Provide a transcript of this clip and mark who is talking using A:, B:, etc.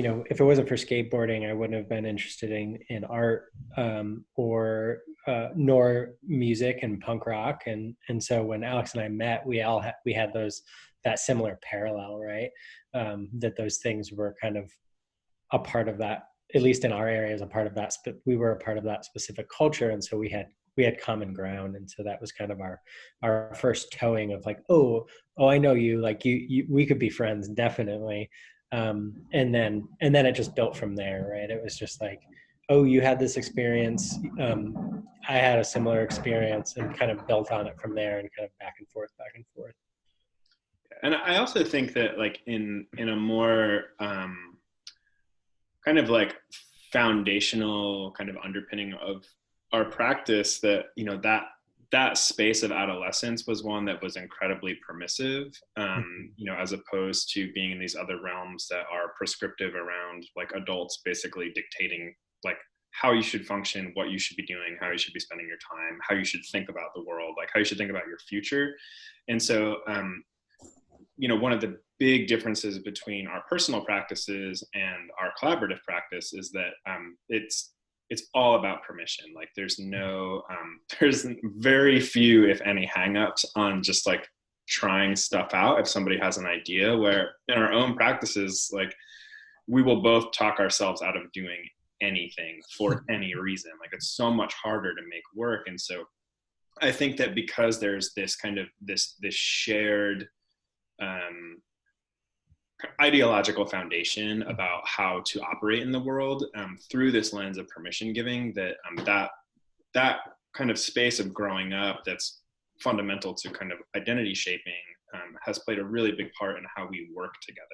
A: if it wasn't for skateboarding, I wouldn't have been interested in art, or nor music and punk rock. And so when Alex and I met, we had that similar parallel, right? That those things were kind of a part of that, at least in our area, as a part of that. We were a part of that specific culture, and so we had common ground. And so that was kind of our first towing of like, oh, I know you, like we could be friends, definitely. And then it just built from there, right? It was just like, oh, you had this experience, I had a similar experience, and kind of built on it from there, and kind of back and forth.
B: And I also think that like in a more kind of like foundational kind of underpinning of our practice, that that space of adolescence was one that was incredibly permissive, as opposed to being in these other realms that are prescriptive around like adults basically dictating like how you should function, what you should be doing, how you should be spending your time, how you should think about the world, like how you should think about your future. And so one of the big differences between our personal practices and our collaborative practice is that it's all about permission. Like there's there's very few, if any, hangups on just like trying stuff out if somebody has an idea, where in our own practices, like we will both talk ourselves out of doing anything for any reason. Like it's so much harder to make work. And so I think that because there's this kind of this shared ideological foundation about how to operate in the world, through this lens of permission giving, that kind of space of growing up that's fundamental to kind of identity shaping, has played a really big part in how we work together.